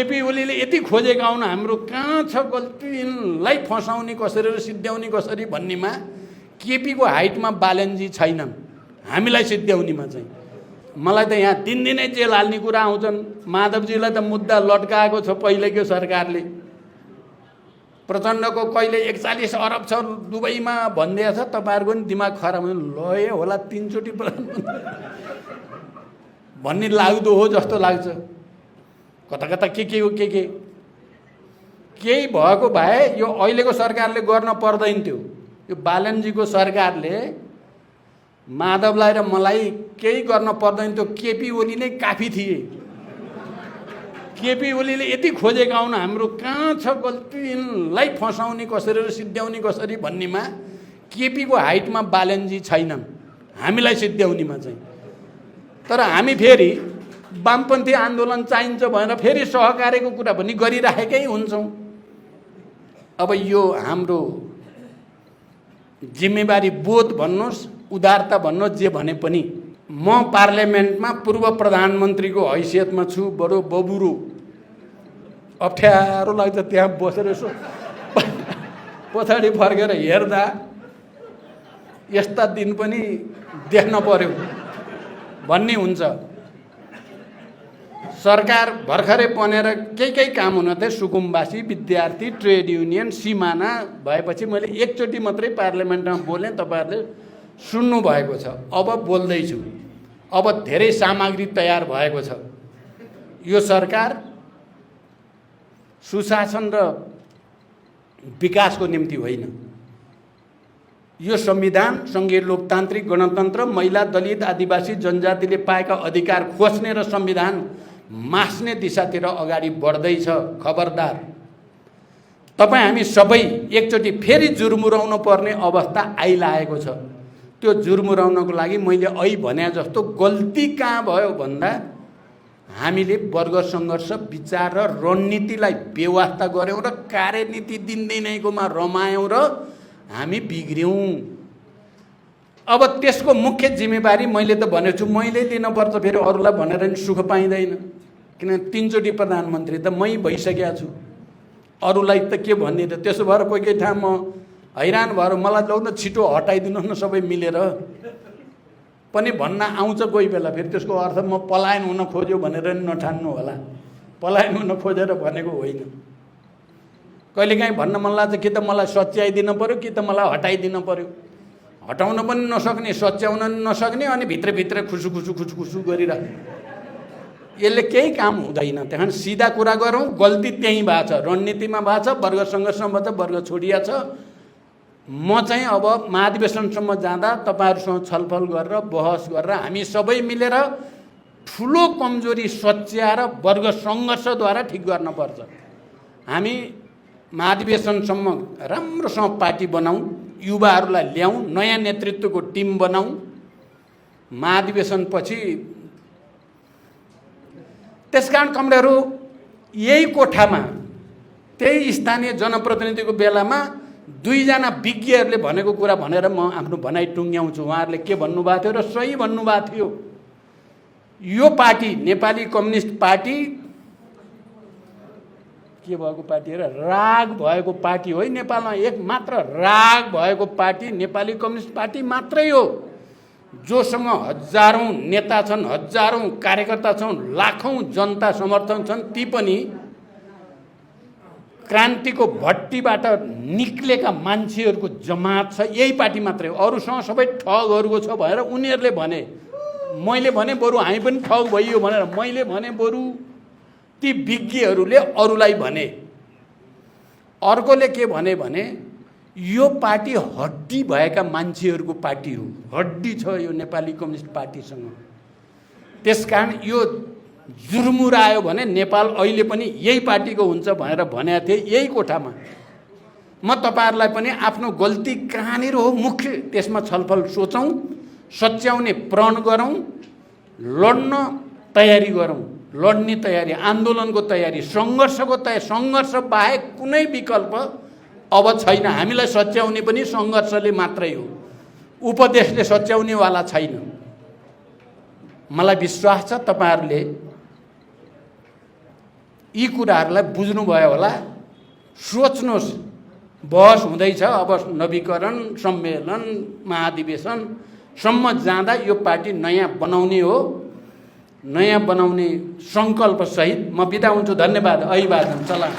केपी ओलीले यति खोजेका हुन् हाम्रो कहाँ छ गल्तीलाई फसाउने कसरी र सिद्ध्याउने कसरी भन्नेमा केपीको हाइटमा बालनजी छैनन्, हामीलाई सिद्ध्याउनेमा चाहिँ। मलाई त यहाँ दिनदिनै जेल हाल्ने कुरा आउँछन्। माधवजीलाई त मुद्दा लट्काएको छ पहिलेको सरकारले। प्रचण्डको कहिले 41 अरब छ दुबईमा भनिदिएको छ। तपाईँहरूको पनि दिमाग खराब हुन्छ, लय होला 3 चोटि प्रधानमन्त्री भन्ने लाग्दो हो जस्तो लाग्छ। कता कता के हो के केही भएको भए यो अहिलेको सरकारले गर्न पर्दैन थियो। यो बालनजीको सरकारले माधवलाई र मलाई केही गर्न पर्दैन थियो। केपी ओली नै काफी थिए। केपी ओलीले यति खोजेका हुन् हाम्रो कहाँ छ गल्तीलाई फसाउने कसरी र सिद्ध्याउने कसरी भन्नेमा केपीको हाइटमा बालनजी छैनन्, हामीलाई सिद्ध्याउनेमा चाहिँ। तर हामी फेरि वामपन्थी आन्दोलन चाहिन्छ भनेर फेरि सहकार्यको कुरा पनि गरिराखेकै हुन्छौँ। अब यो हाम्रो जिम्मेवारी बोध भन्नुहोस्, उदारता भन्नुहोस्, जे भने पनि म पार्लियामेन्टमा पूर्व प्रधानमन्त्रीको हैसियतमा छु। बडो बबुरो अप्ठ्यारो लाग्छ त्यहाँ बसेर यसो पछाडि फर्केर हेर्दा यस्ता दिन पनि देख्न पर्यो भन्ने हुन्छ। सरकार भर्खरै बनेर केही काम हुन थिए, सुकुम्बासी, विद्यार्थी, ट्रेड युनियन, सिमाना भएपछि मैले एकचोटि मात्रै पार्लियामेन्टमा बोलेँ, तपाईँहरूले सुन्नुभएको छ। अब बोल्दैछु। अब धेरै सामग्री तयार भएको छ। यो सरकार सुशासन र विकासको निम्ति होइन। यो संविधान सङ्घीय लोकतान्त्रिक गणतन्त्र, महिला, दलित, आदिवासी, जनजातिले पाएका अधिकार खोज्ने र संविधान मास्ने दिशातिर अगाडि बढ्दैछ। खबरदार, तपाईँ हामी सबै एकचोटि फेरि जुर्मुराउनु पर्ने अवस्था आइलागेको छ। त्यो जुर्मुराउनको लागि मैले अहिले भने जस्तो गल्ती कहाँ भयो भन्दा हामीले वर्ग सङ्घर्ष विचार र रणनीतिलाई बेवास्ता गऱ्यौँ र कार्यनीति दिनदिनैकोमा रमायौँ र हामी बिग्र्यौँ। अब त्यसको मुख्य जिम्मेवारी मैले त भनेको छु, मैले लिनुपर्छ। फेरि अरूलाई भनेर नि सुख पाइँदैन, किनभने 3 चोटि प्रधानमन्त्री त मै भइसकेको छु। अरूलाई त के भन्ने त। त्यसो भएर कोही ठाउँमा हैरान भएर मलाई लौ न छिटो हटाइदिनुहोस् न सबै मिलेर पनि भन्न आउँछ कोही बेला। फेरि त्यसको अर्थ म पलायन हुन खोज्यो भनेर नि नठान्नु होला। पलायन हुन खोजेर भनेको होइन। कहिलेकाहीँ भन्न मन लाग्छ कि त मलाई सच्याइदिनु पऱ्यो कि त मलाई हटाइदिनु पऱ्यो। हटाउन पनि नसक्ने, सच्याउन पनि नसक्ने, अनि भित्रभित्र खुसु गरिरहेको। यसले केही काम हुँदैन। त्यहाँ सिधा कुरा गरौँ। गल्ती त्यहीँ भएको छ, रणनीतिमा भएको छ, वर्ग सङ्घर्षमा छ, वर्ग छोडिया छ। म चाहिँ अब महाधिवेशनसम्म जाँदा तपाईँहरूसँग छलफल गरेर बहस गरेर हामी सबै मिलेर ठुलो कमजोरी सच्याएर वर्ग सङ्घर्षद्वारा ठिक गर्नुपर्छ। हामी महाधिवेशनसम्म राम्रोसँग पार्टी बनाऊँ, युवाहरूलाई ल्याउँ, नयाँ नेतृत्वको टिम बनाऊँ। महाधिवेशनपछि त्यसकारण कमरेडहरू यही कोठामा त्यही स्थानीय जनप्रतिनिधिको बेलामा 2 जना विज्ञहरूले भनेको कुरा भनेर म आफ्नो भनाइ टुङ्ग्याउँछु। उहाँहरूले के भन्नुभएको थियो र सही भन्नुभएको थियो। यो पार्टी नेपाली कम्युनिस्ट पार्टी के भएको पार्टी र राग भएको पार्टी हो। नेपालमा एक मात्र राग भएको पार्टी नेपाली कम्युनिस्ट पार्टी मात्रै हो, जोसँग हजारौं नेता छन्, हजारौं कार्यकर्ता छन्, लाखौं जनता समर्थन छन्। ती पनि क्रान्तिको भट्टीबाट निक्लेका मान्छेहरूको जमात छ। यही पार्टी मात्रै हो। अरूसँग सबै ठगहरूको छ भनेर उनीहरूले भने। मैले भने बरु हामी पनि ठग भइयो भनेर मैले भने बरु ती विज्ञहरूले अरूलाई भने। अर्कोले के भने यो पार्टी हड्डी भएका मान्छेहरूको पार्टी हो। हड्डी छ यो नेपाली कम्युनिस्ट पार्टीसँग। त्यसकारण यो जुर्मुरायो भने नेपाल अहिले पनि यही पार्टीको हुन्छ भनेर भनेको थिए यही कोठामा। म तपाईहरुलाई पनि आफ्नो गल्ती कहाँनिर हो मुख्य त्यसमा छलफल सोचौं, सच्याउने प्रण गरौं, लड्न तयारी गरौं। लड्ने तयारी, आन्दोलनको तयारी, संघर्षको तयारी। संघर्ष बाहेक कुनै विकल्प अब छैन। हामीलाई सच्याउने पनि संघर्षले मात्रै हो, उपदेशले सच्याउने वाला छैन। मलाई विश्वास छ तपाईहरुले यी कुराहरूलाई बुझ्नुभयो होला। सोच्नुहोस्, बहस हुँदैछ अब नवीकरण, सम्मेलन, महाधिवेशनसम्म जाँदा यो पार्टी नयाँ बनाउने हो। नयाँ बनाउने सङ्कल्पसहित म बिदा हुन्छु। धन्यवाद। अभिवादन। सलाम।